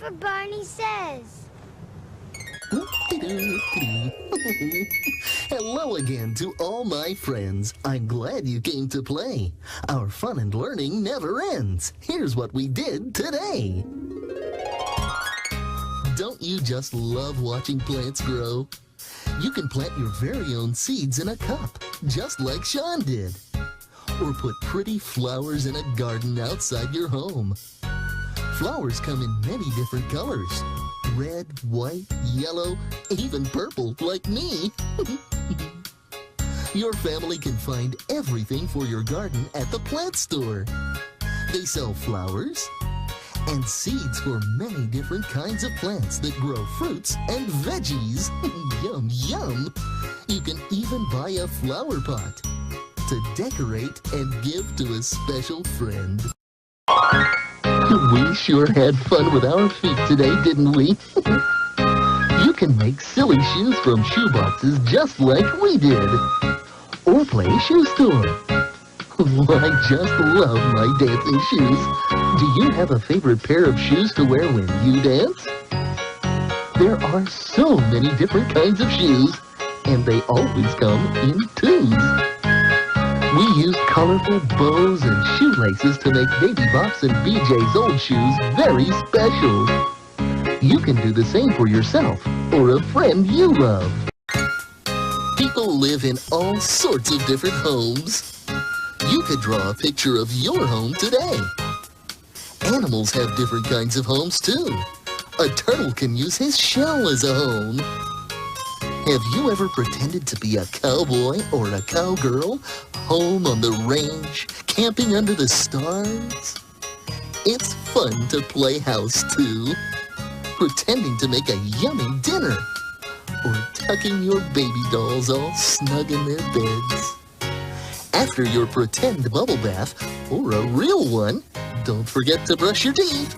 what Barney says. Hello again to all my friends. I'm glad you came to play. Our fun and learning never ends. Here's what we did today. Don't you just love watching plants grow? You can plant your very own seeds in a cup, just like Sean did. Or put pretty flowers in a garden outside your home. Flowers come in many different colors. Red, white, yellow, even purple, like me. Your family can find everything for your garden at the plant store. They sell flowers and seeds for many different kinds of plants that grow fruits and veggies. Yum, yum. You can even buy a flower pot to decorate and give to a special friend. We sure had fun with our feet today, didn't we? You can make silly shoes from shoe boxes just like we did. Or play shoe store. I just love my dancing shoes. Do you have a favorite pair of shoes to wear when you dance? There are so many different kinds of shoes, and they always come in twos. We used colorful bows and shoelaces to make Baby Bop's and BJ's old shoes very special. You can do the same for yourself or a friend you love. People live in all sorts of different homes. You could draw a picture of your home today. Animals have different kinds of homes too. A turtle can use his shell as a home. Have you ever pretended to be a cowboy or a cowgirl, home on the range, camping under the stars? It's fun to play house too, pretending to make a yummy dinner, or tucking your baby dolls all snug in their beds. After your pretend bubble bath, or a real one, don't forget to brush your teeth.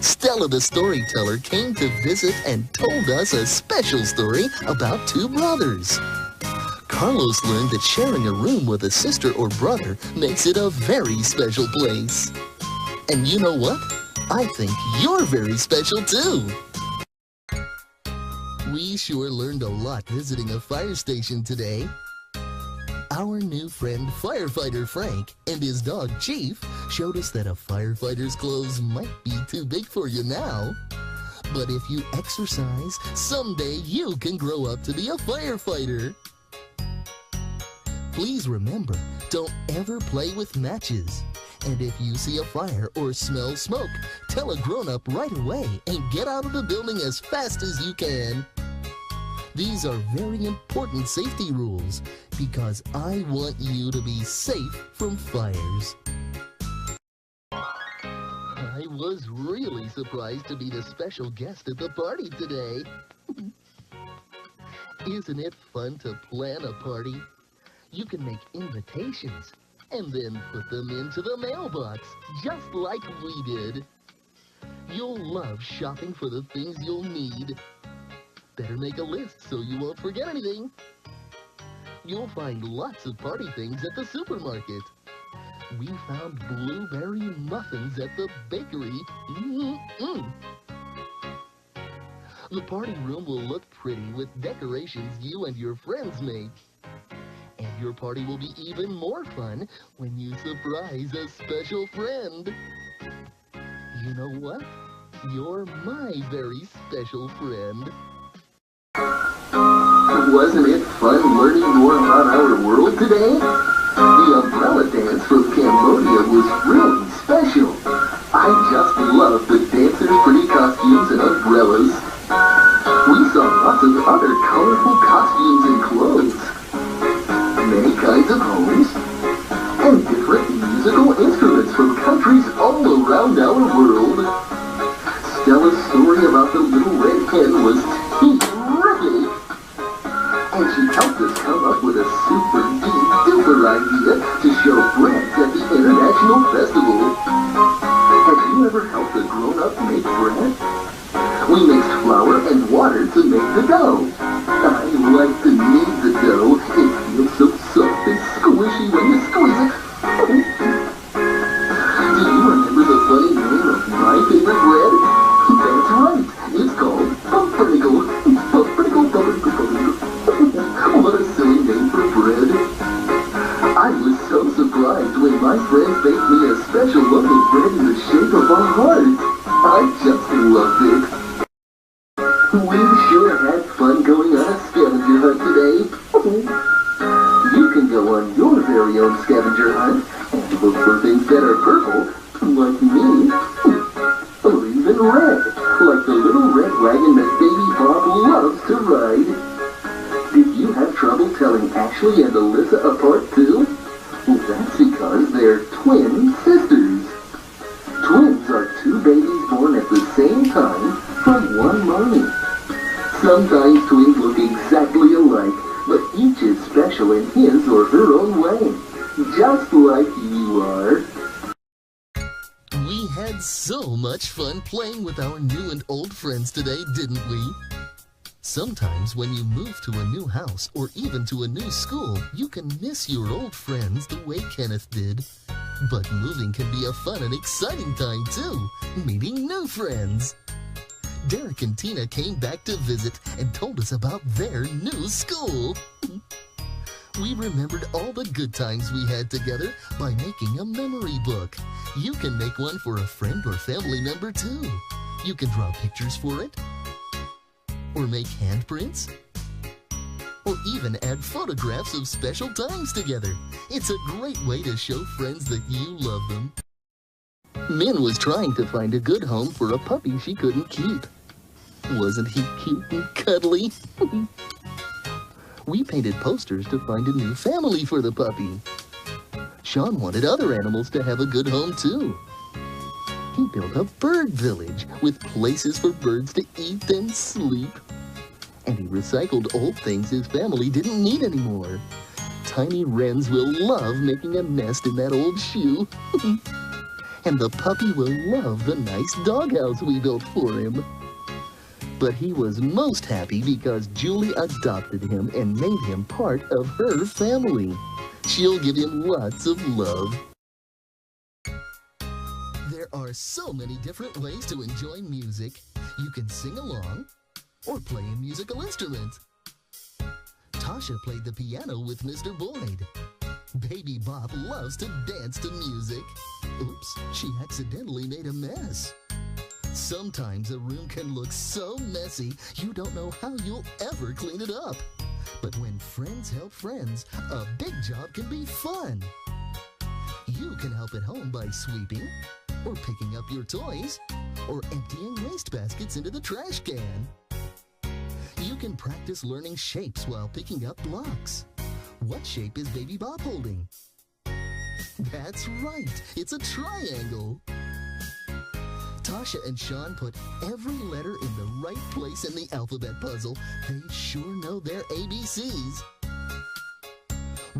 Stella the storyteller came to visit and told us a special story about two brothers. Carlos learned that sharing a room with a sister or brother makes it a very special place. And you know what? I think you're very special too. We sure learned a lot visiting a fire station today. Our new friend Firefighter Frank and his dog Chief showed us that a firefighter's clothes might be too big for you now. But if you exercise, someday you can grow up to be a firefighter. Please remember, don't ever play with matches. And if you see a fire or smell smoke, tell a grown-up right away and get out of the building as fast as you can. These are very important safety rules because I want you to be safe from fires. I was really surprised to be the special guest at the party today. Isn't it fun to plan a party? You can make invitations and then put them into the mailbox, just like we did. You'll love shopping for the things you'll need. Better make a list so you won't forget anything. You'll find lots of party things at the supermarket. We found blueberry muffins at the bakery. The party room will look pretty with decorations you and your friends make. And your party will be even more fun when you surprise a special friend. You know what? You're my very special friend. Wasn't it fun learning more about our world today? The umbrella dance from Cambodia was really special. I just love the dancers' pretty costumes and umbrellas. We saw lots of other colorful costumes and clothes, many kinds of homes, and different musical instruments from countries all around our world. Stella's story about the little red hen was terrific, and she helped us come up with a super duper idea to show bread at the International Festival. Have you ever helped a grown-up make bread? We mixed flour and water to make the dough. I like to knead the dough. It feels so soft and squishy when you squeeze it. Do you remember the funny name of my favorite bread? We sure had fun going on a scavenger hunt today. You can go on your very own scavenger hunt and look for things that are purple, like me, or even red, like the little red wagon that Baby Bob loves to ride. Did you have trouble telling Ashley and Alyssa apart too? Well, that's because they're twin sisters. Twins are two babies born at the same time from one mommy. Sometimes twins look exactly alike, but each is special in his or her own way, just like you are. We had so much fun playing with our new and old friends today, didn't we? Sometimes when you move to a new house or even to a new school, you can miss your old friends the way Kenneth did. But moving can be a fun and exciting time too, meeting new friends. Derek and Tina came back to visit and told us about their new school. We remembered all the good times we had together by making a memory book. You can make one for a friend or family member too. You can draw pictures for it, or make handprints, or even add photographs of special times together. It's a great way to show friends that you love them. Min was trying to find a good home for a puppy she couldn't keep. Wasn't he cute and cuddly? We painted posters to find a new family for the puppy. Sean wanted other animals to have a good home too. He built a bird village with places for birds to eat and sleep. And he recycled old things his family didn't need anymore. Tiny wrens will love making a nest in that old shoe. And the puppy will love the nice doghouse we built for him. But he was most happy because Julie adopted him and made him part of her family. She'll give him lots of love. There are so many different ways to enjoy music. You can sing along or play a musical instrument. Tasha played the piano with Mr. Boyd. Baby Bob loves to dance to music. Oops, she accidentally made a mess. Sometimes a room can look so messy, you don't know how you'll ever clean it up. But when friends help friends, a big job can be fun. You can help at home by sweeping, or picking up your toys, or emptying waste baskets into the trash can. You can practice learning shapes while picking up blocks. What shape is Baby Bob holding? That's right, it's a triangle. Tasha and Sean put every letter in the right place in the alphabet puzzle. They sure know their ABCs.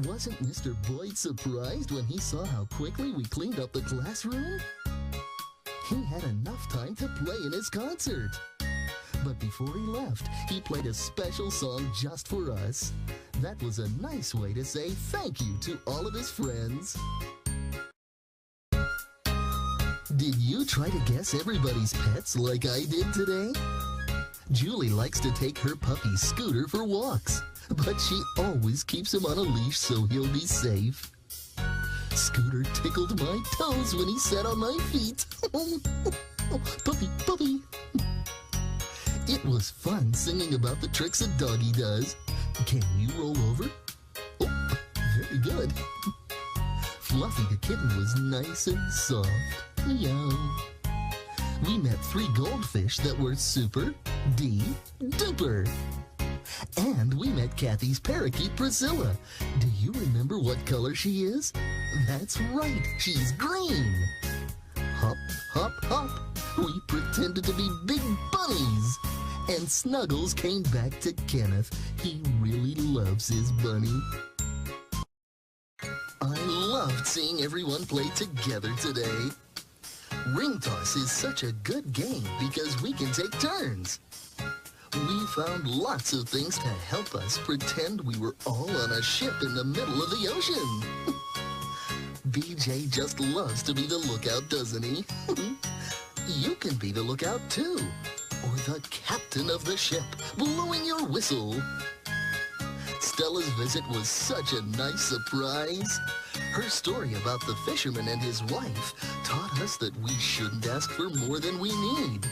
Wasn't Mr. Boyd surprised when he saw how quickly we cleaned up the classroom? He had enough time to play in his concert. But before he left, he played a special song just for us. That was a nice way to say thank you to all of his friends. Did you try to guess everybody's pets like I did today? Julie likes to take her puppy Scooter for walks, but she always keeps him on a leash so he'll be safe. Scooter tickled my toes when he sat on my feet. Puppy, puppy. It was fun singing about the tricks a doggy does. Can you roll over? Oh, very good. Fluffy the kitten was nice and soft. Meow. We met 3 goldfish that were super duper. And we met Kathy's parakeet Priscilla. Do you remember what color she is? That's right, she's green. Hop, hop, hop. We pretended to be big bunnies. And Snuggles came back to Kenneth. He really loves his bunny. I loved seeing everyone play together today. Ring toss is such a good game because we can take turns. We found lots of things to help us pretend we were all on a ship in the middle of the ocean. BJ just loves to be the lookout, doesn't he? You can be the lookout too, or the captain of the ship, blowing your whistle. Stella's visit was such a nice surprise. Her story about the fisherman and his wife taught us that we shouldn't ask for more than we need.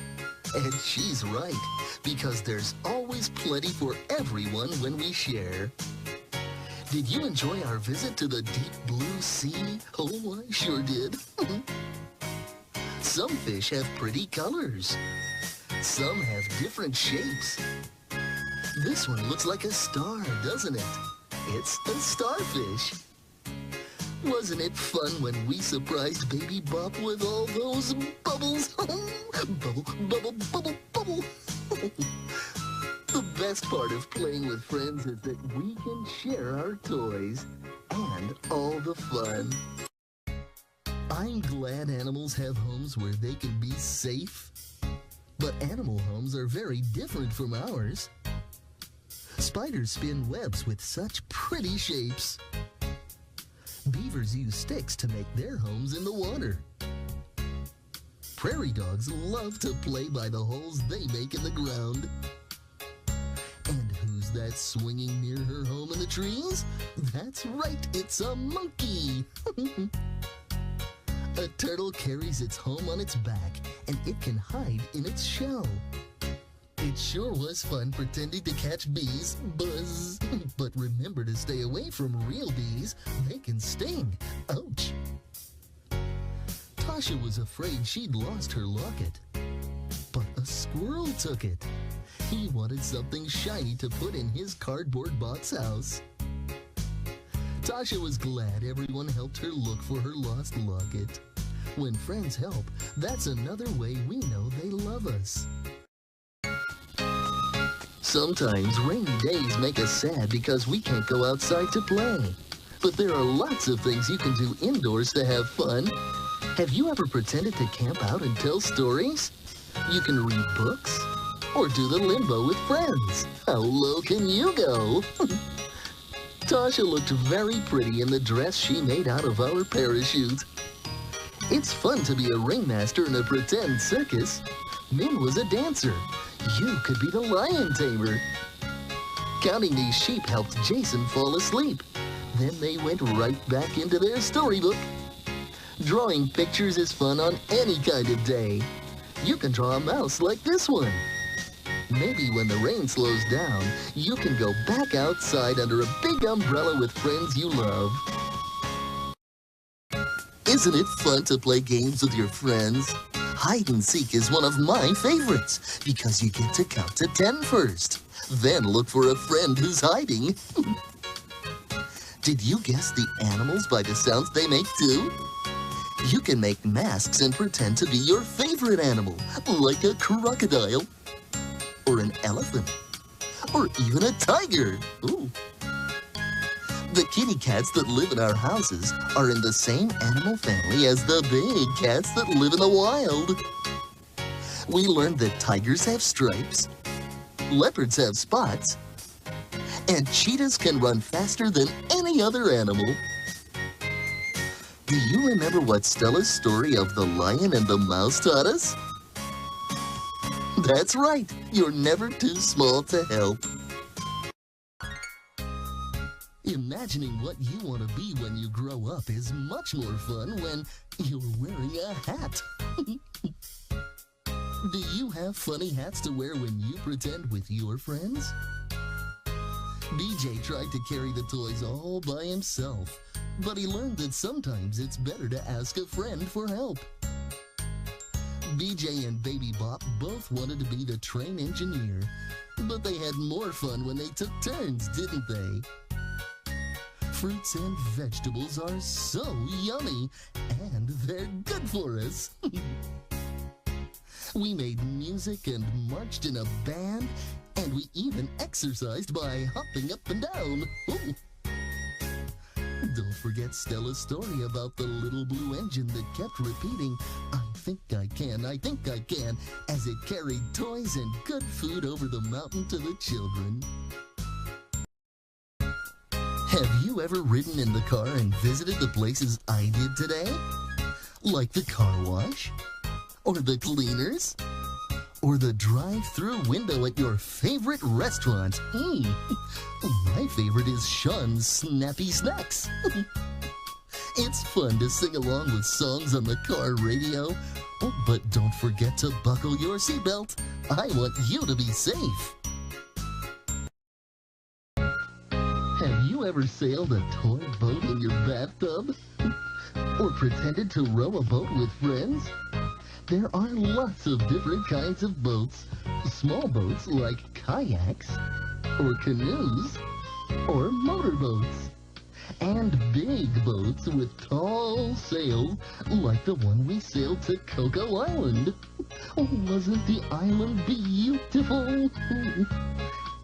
And she's right, because there's always plenty for everyone when we share. Did you enjoy our visit to the deep blue sea? Oh, I sure did. Some fish have pretty colors. Some have different shapes. This one looks like a star, doesn't it? It's a starfish. Wasn't it fun when we surprised Baby Bop with all those bubbles? Bubble, bubble, bubble, bubble. The best part of playing with friends is that we can share our toys and all the fun. I'm glad animals have homes where they can be safe. But animal homes are very different from ours. Spiders spin webs with such pretty shapes. Beavers use sticks to make their homes in the water. Prairie dogs love to play by the holes they make in the ground. And who's that swinging near her home in the trees? That's right, it's a monkey. A turtle carries its home on its back, and it can hide in its shell. It sure was fun pretending to catch bees. Buzz! But remember to stay away from real bees. They can sting. Ouch! Tasha was afraid she'd lost her locket. But a squirrel took it. He wanted something shiny to put in his cardboard box house. Tasha was glad everyone helped her look for her lost locket. When friends help, that's another way we know they love us. Sometimes rainy days make us sad because we can't go outside to play. But there are lots of things you can do indoors to have fun. Have you ever pretended to camp out and tell stories? You can read books or do the limbo with friends. How low can you go? Tasha looked very pretty in the dress she made out of our parachute. It's fun to be a ringmaster in a pretend circus. Min was a dancer. You could be the lion tamer. Counting these sheep helped Jason fall asleep. Then they went right back into their storybook. Drawing pictures is fun on any kind of day. You can draw a mouse like this one. Maybe when the rain slows down, you can go back outside under a big umbrella with friends you love. Isn't it fun to play games with your friends? Hide and seek is one of my favorites because you get to count to 10 first. Then look for a friend who's hiding. Did you guess the animals by the sounds they make too? You can make masks and pretend to be your favorite animal, like a crocodile, or an elephant, or even a tiger. Ooh. The kitty cats that live in our houses are in the same animal family as the big cats that live in the wild. We learned that tigers have stripes, leopards have spots, and cheetahs can run faster than any other animal. Do you remember what Stella's story of the lion and the mouse taught us? That's right, you're never too small to help. Imagining what you want to be when you grow up is much more fun when you're wearing a hat. Do you have funny hats to wear when you pretend with your friends? BJ tried to carry the toys all by himself, but he learned that sometimes it's better to ask a friend for help. BJ and Baby Bop both wanted to be the train engineer, but they had more fun when they took turns, didn't they? Fruits and vegetables are so yummy, and they're good for us. We made music and marched in a band, and we even exercised by hopping up and down. Ooh. Don't forget Stella's story about the little blue engine that kept repeating, "I think I can, I think I can," as it carried toys and good food over the mountain to the children. Have you ever ridden in the car and visited the places I did today? Like the car wash? Or the cleaners? Or the drive-through window at your favorite restaurant? My favorite is Sean's Snappy Snacks. It's fun to sing along with songs on the car radio. Oh, but don't forget to buckle your seatbelt. I want you to be safe. Have you ever sailed a toy boat in your bathtub? Or pretended to row a boat with friends? There are lots of different kinds of boats. Small boats like kayaks, or canoes, or motorboats. And big boats with tall sails like the one we sailed to Coco Island. Wasn't the island beautiful?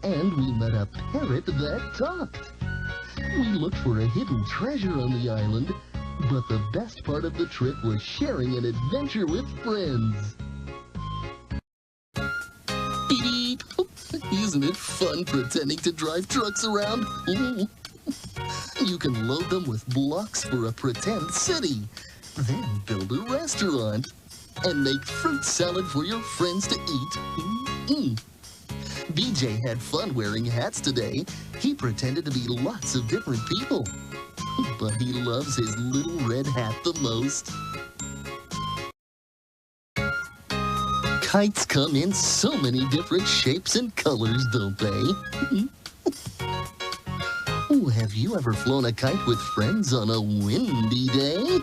And we met a parrot that talked. We looked for a hidden treasure on the island, but the best part of the trip was sharing an adventure with friends. Beep! Isn't it fun pretending to drive trucks around? Ooh. You can load them with blocks for a pretend city, then build a restaurant, and make fruit salad for your friends to eat. BJ had fun wearing hats today. He pretended to be lots of different people, but he loves his little red hat the most. Kites come in so many different shapes and colors, don't they? Have you ever flown a kite with friends on a windy day?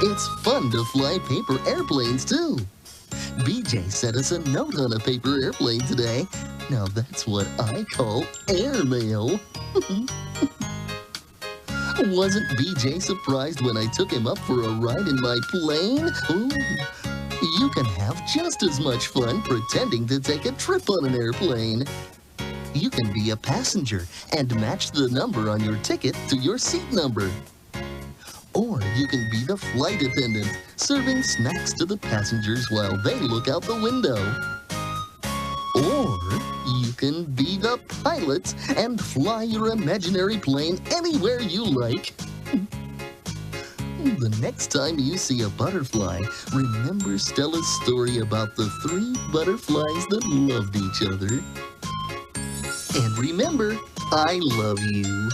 It's fun to fly paper airplanes, too. BJ sent us a note on a paper airplane today. Now that's what I call airmail. Wasn't BJ surprised when I took him up for a ride in my plane? You can have just as much fun pretending to take a trip on an airplane. You can be a passenger and match the number on your ticket to your seat number. Or you can be the flight attendant, serving snacks to the passengers while they look out the window. Or you can be the pilot and fly your imaginary plane anywhere you like. The next time you see a butterfly, remember Stella's story about the 3 butterflies that loved each other. And remember, I love you.